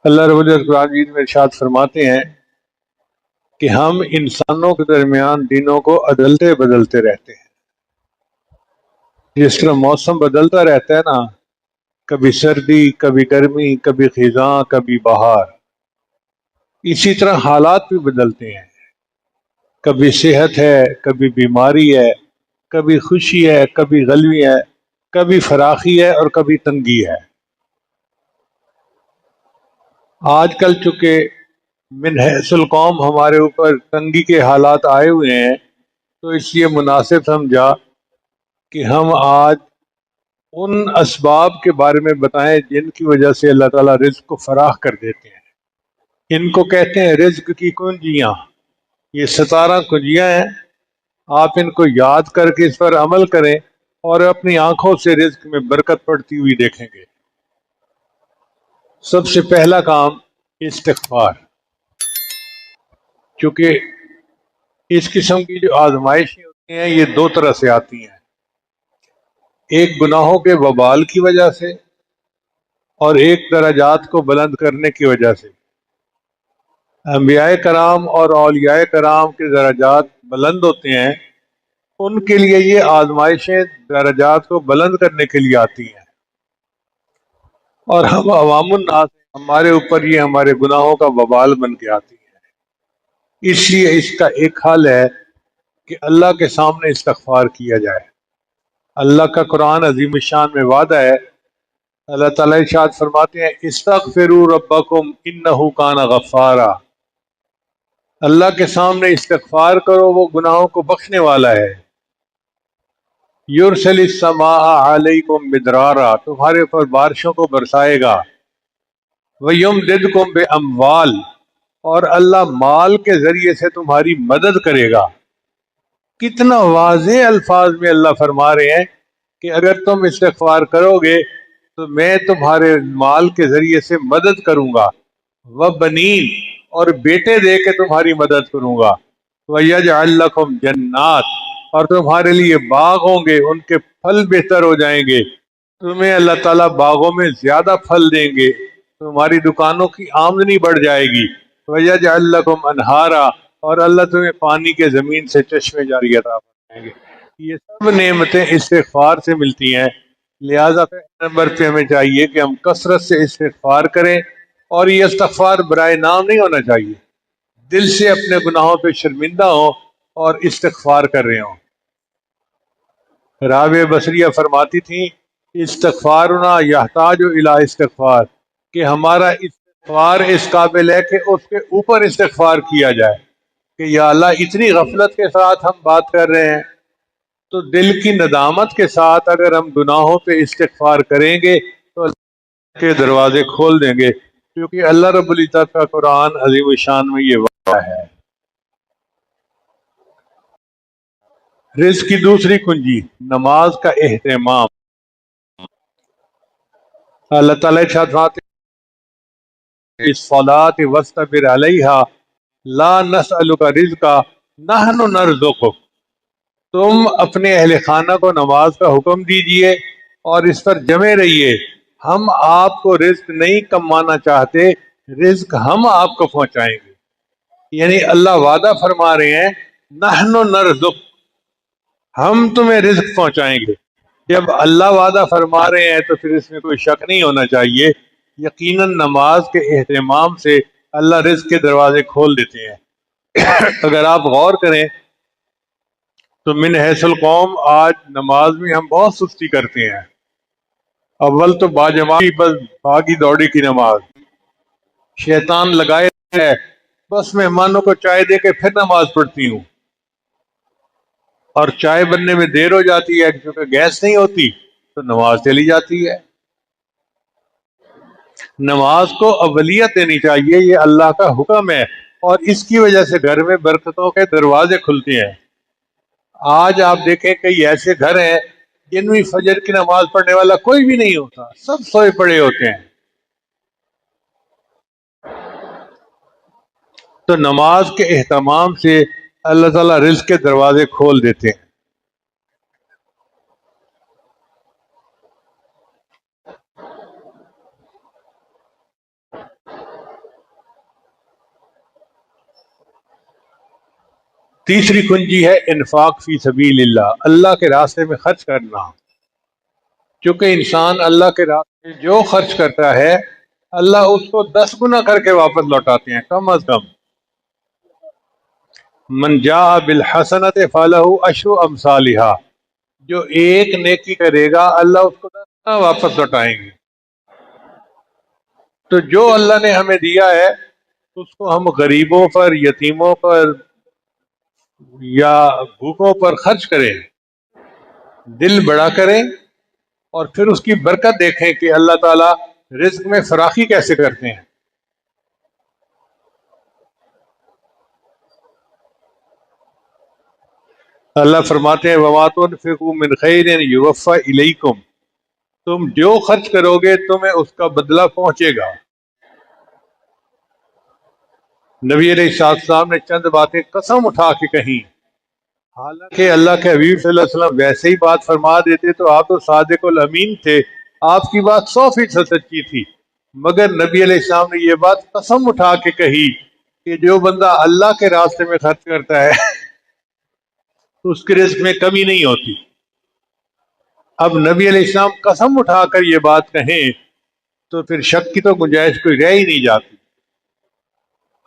اللہ رب العزت قرآن مجید میں ارشاد فرماتے ہیں کہ ہم انسانوں کے درمیان دنوں کو عدلتے بدلتے رہتے ہیں. جس طرح موسم بدلتا رہتا ہے نا، کبھی سردی، کبھی گرمی، کبھی خزاں، کبھی بہار، اسی طرح حالات بھی بدلتے ہیں. کبھی صحت ہے، کبھی بیماری ہے، کبھی خوشی ہے، کبھی غلوی ہے، کبھی فراخی ہے اور کبھی تنگی ہے. آج کل چونکہ من حیث القوم ہمارے اوپر تنگی کے حالات آئے ہوئے ہیں، تو اس لیے مناسب سمجھا کہ ہم آج ان اسباب کے بارے میں بتائیں جن کی وجہ سے اللہ تعالیٰ رزق کو فراخ کر دیتے ہیں. ان کو کہتے ہیں رزق کی کنجیاں. یہ 17 کنجیاں ہیں. آپ ان کو یاد کر کے اس پر عمل کریں اور اپنی آنکھوں سے رزق میں برکت پڑتی ہوئی دیکھیں گے. سب سے پہلا کام استغفار. چونکہ اس قسم کی جو آزمائشیں ہوتی ہیں یہ دو طرح سے آتی ہیں، ایک گناہوں کے وبال کی وجہ سے اور ایک درجات کو بلند کرنے کی وجہ سے. انبیاء کرام اور اولیاء کرام کے درجات بلند ہوتے ہیں، ان کے لیے یہ آزمائشیں درجات کو بلند کرنے کے لیے آتی ہیں، اور ہم عوام الناس ہمارے اوپر یہ ہمارے گناہوں کا وبال بن کے آتی ہیں. اس لیے اس کا ایک حل ہے کہ اللہ کے سامنے استغفار کیا جائے. اللہ کا قرآن عظیم الشان میں وعدہ ہے. اللہ تعالیٰ ارشاد فرماتے ہیں استغفروا ربکم انہ کان غفارا. اللہ کے سامنے استغفار کرو، وہ گناہوں کو بخشنے والا ہے. یرسل السماء علیکم مدرارا، تمہارے اوپر بارشوں کو برسائے گا. ویمددکم باموال، اور اللہ مال کے ذریعے سے تمہاری مدد کرے گا. کتنا واضح الفاظ میں اللہ فرما رہے ہیں کہ اگر تم استغفار کرو گے تو میں تمہارے مال کے ذریعے سے مدد کروں گا. وبنین، اور بیٹے دے کے تمہاری مدد کروں گا. وَيَجْعَلْ لَكُمْ جنات، اور تمہارے لیے باغ ہوں گے، ان کے پھل بہتر ہو جائیں گے. تمہیں اللہ تعالیٰ باغوں میں زیادہ پھل دیں گے، تمہاری دکانوں کی آمدنی بڑھ جائے گی. وَيَجْعَلْ لَكُمْ انہارا، اور اللہ تمہیں پانی کے زمین سے چشمے جاری عطا فرمائیں گے. یہ سب نعمتیں استغفار سے ملتی ہیں. لہذا پہلے نمبر پہ ہمیں چاہیے کہ ہم کثرت سے استغفار کریں، اور یہ استغفار برائے نام نہیں ہونا چاہیے. دل سے اپنے گناہوں پہ شرمندہ ہوں اور استغفار کر رہے ہوں. رابعہ بصریہ فرماتی تھیں استغفارنا یحتاج الی استغفار، کہ ہمارا استغفار اس قابل ہے کہ اس کے اوپر استغفار کیا جائے. کہ یا اللہ اتنی غفلت کے ساتھ ہم بات کر رہے ہیں، تو دل کی ندامت کے ساتھ اگر ہم گناہوں پہ استغفار کریں گے تو اللہ کے دروازے کھول دیں گے. کیونکہ اللہ رب العزت کا قرآن عظیم الشان میں یہ وعدہ ہے. رزق کی دوسری کنجی نماز کا اہتمام. اللہ تعالیٰ ارشاد فرماتے ہیں الصلاۃ واصطبر علیہا لا نسألک رزقا نحن نرزقک. تم اپنے اہل خانہ کو نماز کا حکم دیجئے اور اس پر جمے رہیے. ہم آپ کو رزق نہیں کمانا چاہتے، رزق ہم آپ کو پہنچائیں گے. یعنی اللہ وعدہ فرما رہے ہیں نحن نرزق، ہم تمہیں رزق پہنچائیں گے. جب اللہ وعدہ فرما رہے ہیں تو پھر اس میں کوئی شک نہیں ہونا چاہیے. یقیناً نماز کے اہتمام سے اللہ رزق کے دروازے کھول دیتے ہیں. اگر آپ غور کریں تو من حیث القوم آج نماز میں ہم بہت سستی کرتے ہیں. اول تو باجماعی بس بھاگی دوڑی کی نماز، شیطان لگائے ہے بس مہمانوں کو چائے دے کے پھر نماز پڑھتی ہوں، اور چائے بننے میں دیر ہو جاتی ہے کیونکہ گیس نہیں ہوتی تو نماز چلی جاتی ہے. نماز کو اولیت دینی چاہیے، یہ اللہ کا حکم ہے، اور اس کی وجہ سے گھر میں برکتوں کے دروازے کھلتے ہیں. آج آپ دیکھیں کئی ایسے گھر ہیں جن میں فجر کی نماز پڑھنے والا کوئی بھی نہیں ہوتا، سب سوئے پڑے ہوتے ہیں. تو نماز کے اہتمام سے اللہ تعالیٰ رزق کے دروازے کھول دیتے ہیں. تیسری کنجی ہے انفاق فی سبیل اللہ، اللہ کے راستے میں خرچ کرنا۔ چونکہ انسان اللہ کے راستے میں جو خرچ کرتا ہے اللہ اس کو 10 گنا کر کے واپس لوٹاتے ہیں کم از کم۔ من جاء بالحسنۃ فلہ عشر امثالھا، جو ایک نیکی کرے گا اللہ اس کو 10 گنا واپس لوٹائیں گے۔ تو جو اللہ نے ہمیں دیا ہے اس کو ہم غریبوں پر، یتیموں پر یا بھوکوں پر خرچ کریں، دل بڑا کریں، اور پھر اس کی برکت دیکھیں کہ اللہ تعالیٰ رزق میں فراخی کیسے کرتے ہیں۔ اللہ فرماتے ہیں وَمَا تُنْفِقُوا مِنْ خَيْرٍ يُوَفَّ إِلَيْكُمْ، تم جو خرچ کرو گے تمہیں اس کا بدلہ پہنچے گا۔ نبی علیہ السلام نے چند باتیں قسم اٹھا کے کہیں، حالانکہ اللہ کے حبیب صلی اللہ علیہ وسلم ویسے ہی بات فرما دیتے تو آپ تو صادق الامین تھے، آپ کی بات 100% سچی تھی، مگر نبی علیہ السلام نے یہ بات قسم اٹھا کے کہی کہ جو بندہ اللہ کے راستے میں خرچ کرتا ہے اس کے رزق میں کمی نہیں ہوتی۔ اب نبی علیہ السلام قسم اٹھا کر یہ بات کہیں تو پھر شک کی تو گنجائش کوئی رہ ہی نہیں جاتی۔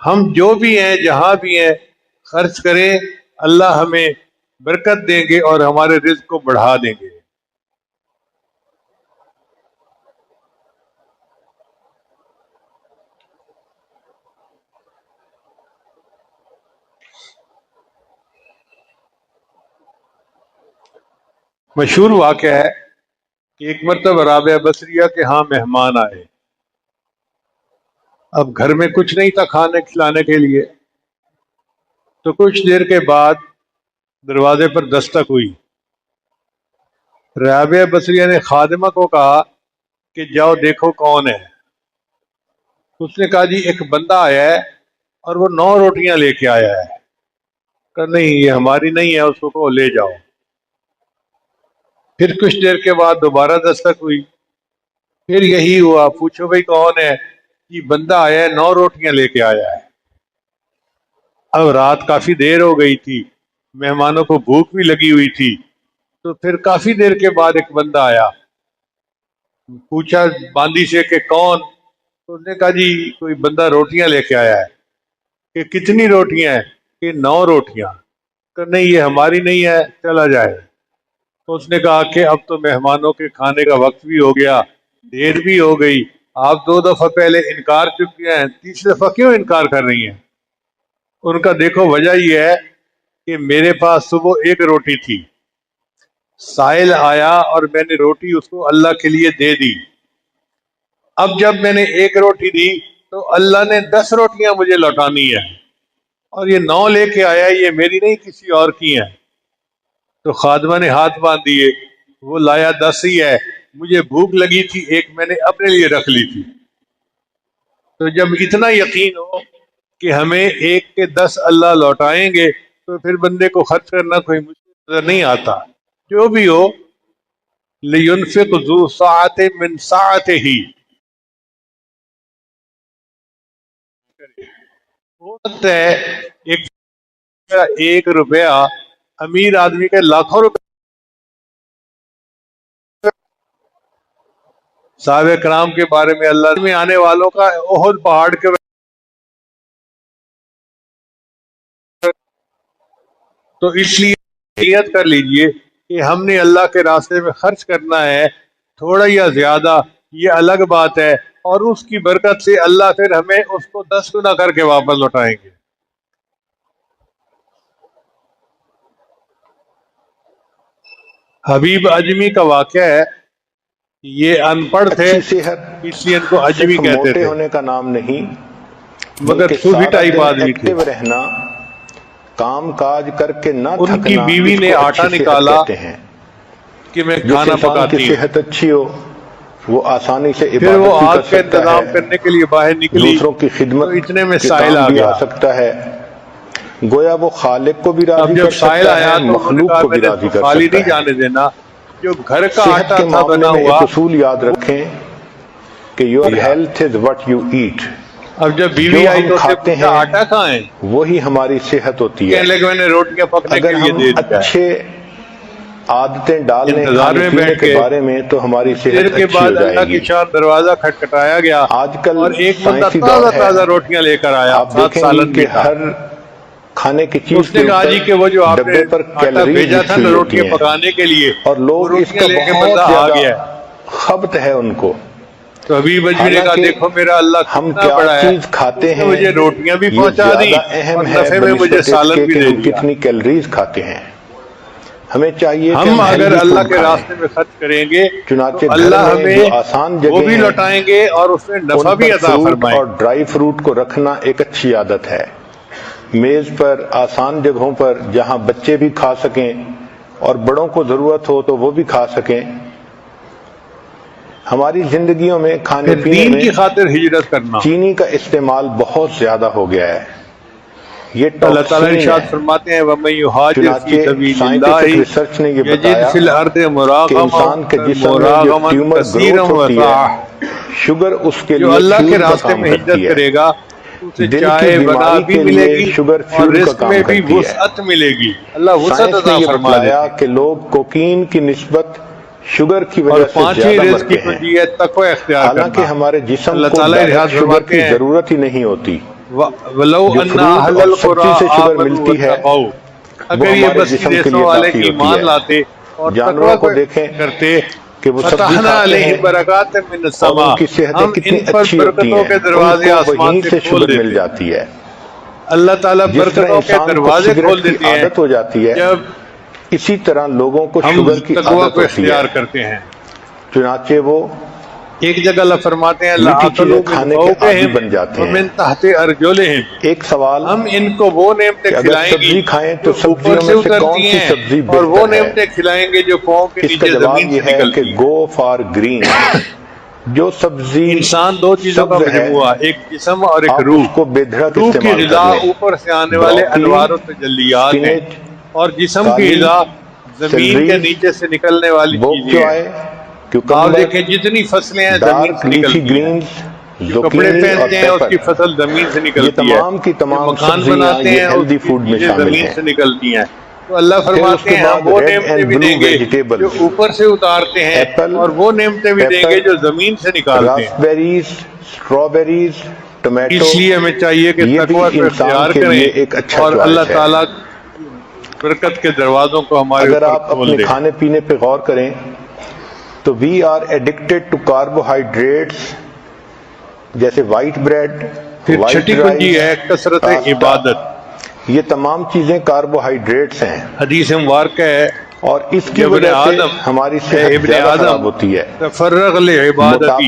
ہم جو بھی ہیں جہاں بھی ہیں خرچ کریں، اللہ ہمیں برکت دیں گے اور ہمارے رزق کو بڑھا دیں گے۔ مشہور واقعہ ہے کہ ایک مرتبہ رابعہ بصریہ کے ہاں مہمان آئے، اب گھر میں کچھ نہیں تھا کھانے کھلانے کے لیے، تو کچھ دیر کے بعد دروازے پر دستک ہوئی۔ رابعہ بصریہ نے خادمہ کو کہا کہ جاؤ دیکھو کون ہے۔ اس نے کہا جی ایک بندہ آیا ہے اور وہ 9 روٹیاں لے کے آیا ہے۔ کہا نہیں یہ ہماری نہیں ہے، اس کو کہو لے جاؤ۔ پھر کچھ دیر کے بعد دوبارہ دستک ہوئی، پھر یہی ہوا، پوچھو بھائی کون ہے؟ یہ بندہ آیا ہے 9 روٹیاں لے کے آیا ہے۔ اب رات کافی دیر ہو گئی تھی، مہمانوں کو بھوک بھی لگی ہوئی تھی، تو پھر کافی دیر کے بعد ایک بندہ آیا، پوچھا باندی سے کہ کون؟ تو اس نے کہا جی کوئی بندہ روٹیاں لے کے آیا ہے۔ کہ کتنی روٹیاں ہیں؟ کہ 9 روٹیاں۔ کہ نہیں یہ ہماری نہیں ہے، چلا جائے۔ تو اس نے کہا کہ اب تو مہمانوں کے کھانے کا وقت بھی ہو گیا، دیر بھی ہو گئی، آپ 2 دفعہ پہلے انکار چکی ہیں، تیسری دفعہ کیوں انکار کر رہی ہیں؟ ان کا دیکھو وجہ یہ ہے کہ میرے پاس صبح 1 روٹی تھی، سائل آیا اور میں نے روٹی اس کو اللہ کے لیے دے دی، اب جب میں نے 1 روٹی دی تو اللہ نے 10 روٹیاں مجھے لوٹانی ہے، اور یہ 9 لے کے آیا، یہ میری نہیں کسی اور کی ہیں۔ تو خادمہ نے ہاتھ باندھ دیے، وہ لایا 10 ہی ہے، مجھے بھوک لگی تھی، 1 میں نے اپنے لیے رکھ لی تھی۔ تو جب اتنا یقین ہو کہ ہمیں 1 کے 10 اللہ لوٹائیں گے تو پھر بندے کو خرچ کرنا کوئی مشکل نظر نہیں آتا۔ جو بھی ہو لِيُنْفِقْ ذُو سَعَةٍ مِّن سَعَتِهِ، ہو سکتا ہے 1 روپیہ امیر آدمی کے لاکھوں روپے۔ صحابہ کرام کے بارے میں اللہ میں آنے والوں کا احد پہاڑ کے، تو اس لیے نیت کر لیجئے کہ ہم نے اللہ کے راستے میں خرچ کرنا ہے، تھوڑا یا زیادہ یہ الگ بات ہے، اور اس کی برکت سے اللہ پھر ہمیں اس کو 10 گنا کر کے واپس لوٹائیں گے۔ حبیب اجمی کا واقعہ ہے، یہ ان پڑھ تھے صحت اس لیے ان کو اجمی صرف کہتے موٹے تھے، ہونے کا نام نہیں، مگر بلکہ صوفی سارا ٹائپ دن آدمی تھے۔ ایکٹیو رہنا، کام کاج کر کے نہ ان کی تھکنا، بیوی اس نے کو آٹا اچھی صحت نکالا کہتے ہیں۔ کہ میں جس کھانا انسان کی پکاتی ہوں، صحت اچھی ہو وہ آسانی سے پھر وہ عبادت بھی آگ کر کا سکتا ہے، انتظام کرنے کے لیے باہر نکلی دوسروں کی تو خدمت اتنے میں کے سائل کام آ بھی گیا۔ آ سکتا ہے، گویا وہ خالق کو بھی راضی اب جب کر سائل سکتا ہے، آیا تو انہوں نے مخلوق کہا کو میں بھی نے اس راضی کو کر خالی سکتا نہیں ہے۔ جانے دینا، جو گھر کا صحت آٹا کے تھا معاملے بنا میں ہوا، ایک اصول یاد رکھیں کہ your health is what you eat, اب جب بیوی جو آئی ہم تو اسے کھاتے پوچھا ہیں آٹا کہاں ہے؟ وہی ہماری صحت ہوتی ہے۔ کہنے لگے میں نے روٹیاں پکنے کے اگر لیے ہم دے دیا ہے۔ اچھے عادتیں ڈال لیں انتظار کھانے میں پینے بیٹھ کے گئے۔ بارے میں تو ہماری دیر صحت کے اچھی ہو بعد جائے اللہ گی۔ کی شان دروازہ کھٹکھٹایا گیا آج کل اور ایک بندہ سائنسی تازہ دور ہے، تازہ روٹیاں لے کر آیا، آپ ساتھ دیکھیں گے سالن کہ بھی تھا۔ ہر کھانے کی چیز اس نے کے کہا جی کہ وہ جو اوپر آپ نے ڈبے پر آٹا کیلوریز بھیجا لکھی تھا ہوئی نا ہوتی روٹیاں ہیں، پکانے کے لیے، اور وہ لوگ اس روٹیاں کا لے کے بہت بندہ آ زیادہ گیا ہے۔ خبط ہے ان کو۔ تو حبیب اجمی نے کہا حالانکہ دیکھو میرا اللہ ہم کتنا کیا بڑا ہے، چیز کھاتے اس نے ہیں مجھے روٹیاں بھی یہ پہنچا دیں زیادہ اہم اور ہے نفع میں مجھے بنسبت اس سالن کے بھی کہ دے ہم دیا۔ کتنی کیلوریز کھاتے ہیں۔ ہمیں چاہیے کہ ہم اگر ہیلدی اللہ فوڈ کے کھائیں، راستے میں خرچ کریں گے چنانچہ تو گھر اللہ میں ہمیں جو آسان وہ جگہیں بھی ہیں لوٹائیں گے اور اس میں نفع ان بھی پر عطا فروٹ فرمائیں اور ڈرائی فروٹ کو رکھنا ایک اچھی عادت ہے۔ میز پر آسان جگہوں پر جہاں بچے بھی کھا سکیں اور بڑوں کو ضرورت ہو تو وہ بھی کھا سکیں۔ ہماری زندگیوں میں کھانے پھر پینے دین میں کی خاطر ہجرت کرنا۔ چینی کا استعمال بہت زیادہ ہو گیا ہے، یہ اللہ تعالیٰ ٹاکسین ارشاد ہے۔ فرماتے ہیں وَمَن يُهَاجِرْ فِي چنانچہ سَبِيلِ سائنٹیفک اللَّهِ ریسرچ نے یہ يَجِدْ بتایا فِي الْأَرْضِ کہ انسان کے جسم میں جو مُرَاغَمًا ٹیومر كَثِيرًا گروتھ ہوتی ہے، وَسَعَةً، شوگر اس کے جو لیے اللہ کے فیول کا راستے کام میں ہجرت کرتی ہے۔ کرے گا اسے دل کی چائے بنا بیماری بھی کے ملے لیے گی شوگر اور فیول کا رزق کام میں بھی کرتی ہے۔ وسعت ملے گی، اللہ وسعت سائنس نے عطا یہ فرما بتلایا دیتے ہیں۔ کہ لوگ کوکین کی نسبت شوگر کی اور وجہ سے پانچویں زیادہ رزق کی مرتے ہیں، کنجی ہے تقوی اختیار حالانکہ کرنا۔ ہمارے جسم اللہ کو تعالیٰ ارشاد ڈائریکٹ شوگر فرماتے کی ہیں ضرورت ہی نہیں ہوتی۔ وَلَوْ جو أَنَّ فروٹ أَهْلَ اور الْقُرَىٰ سبزی سے شوگر آمَنُوا ملتی ہے واتقوا، وہ اگر یہ ہمارے بستی جسم کے دیسوں لیے والے کافی ہوتی ایمان ہے۔ لاتے اور جانوروں تقوی کو دیکھیں کرتے کہ وہ سبزی فتحنا کھاتے ہیں علیہم برکات من اور السماء، ان کی صحتیں ہم کتنی ان پر اچھی ہوتی برکتوں ہیں، کے ان دروازے کو آسمان وہیں سے سے کھول شوگر مل دیتے۔ جاتی ہے۔ اللہ تعالیٰ جس طرح برکتوں کے انسان کو دروازے کھول سگریٹ کی دیتے ہیں عادت ہو جاتی ہے، جب اسی طرح لوگوں کو ہم شوگر کی تقوی عادت کو ہوتی ہے، اختیار کرتے ہیں۔ چنانچہ وہ ایک جگہ اللہ فرماتے ہیں میٹھی چیزیں لَأَكَلُوا مِنْ کھانے کے عادی فَوْقِهِمْ بن جاتے ہیں۔ وَمِنْ تَحْتِ أَرْجُلِهِمْ، ایک سوال ہم ان کو وہ نعمتیں کہ اگر کھلائیں گی سبزی کھائیں تو جو اوپر سبزیوں سے میں سے اترتی کون سی ہیں سبزی اور وہ بہتر ہے؟ نعمتیں کھلائیں گے جو پاؤں کے اس کا نیچے جواب زمین یہ سے ہے کہ نکلتی ہیں۔ گو فار گرین، جو سبزی انسان دو چیزوں کا سبز ہے مجموعہ، ایک جسم اور ایک آپ روح۔ اس کو بے دھڑک روح کی استعمال غذا کر لیں۔ اوپر سے آنے والے بروکلی، انوار و تجلیات ہیں اسپینچ، اور جسم کی کالی، غذا زمین کے سیلری، نیچے سے نکلنے والی بوک چیزیں ہیں۔ چوائے، آپ کیوکمبر، دیکھیں جتنی فصلیں ہیں زمین ڈارک سے لیفی نکلتی ہیں، گرینز، جو کپڑے زوکینی اور پہنتے ہیں اس کی پیپر، فصل زمین سے یہ نکلتی ہے، تمام کی جو تمام مکان سبزیاں بناتے یہ ہیں اس ہیلدی کی فوڈ میں چیزیں شامل زمین ہیں۔ سے نکلتی ہیں۔ تو اللہ پھر اس فرماتے کے ہیں بعد ہم وہ ریڈ نعمتیں اینڈ بھی بلو دیں گے ویجیٹیبلز، جو اوپر سے اتارتے ہیں ایپل، اور وہ نعمتیں بھی دیں گے پیپر، جو زمین سے نکالتے ہیں۔ راسبیریز، اسٹرابیریز، ٹمیٹو، اس لیے ہمیں چاہیے کہ یہ بھی تقوی کو انسان اختیار کے کریں لیے ایک اچھا اور اللہ چوائس ہے۔ تعالیٰ برکت کے دروازوں کو ہمارے اگر اوپر آپ کھول اپنے دیں۔ کھانے پینے پہ غور کریں تو we are addicted to carbohydrates, جیسے وائٹ بریڈ، پھر وائٹ چھٹی کنجی ہے رائس، کثرت پاستا، عبادت۔ یہ تمام چیزیں کاربوہائیڈریٹس ہیں حدیث مبارکہ ہے اور اس کی ابن وجہ سے آدم ہماری اے صحت ابن زیادہ آدم خراب ہوتی ہے۔ تفرغ لعبادتی،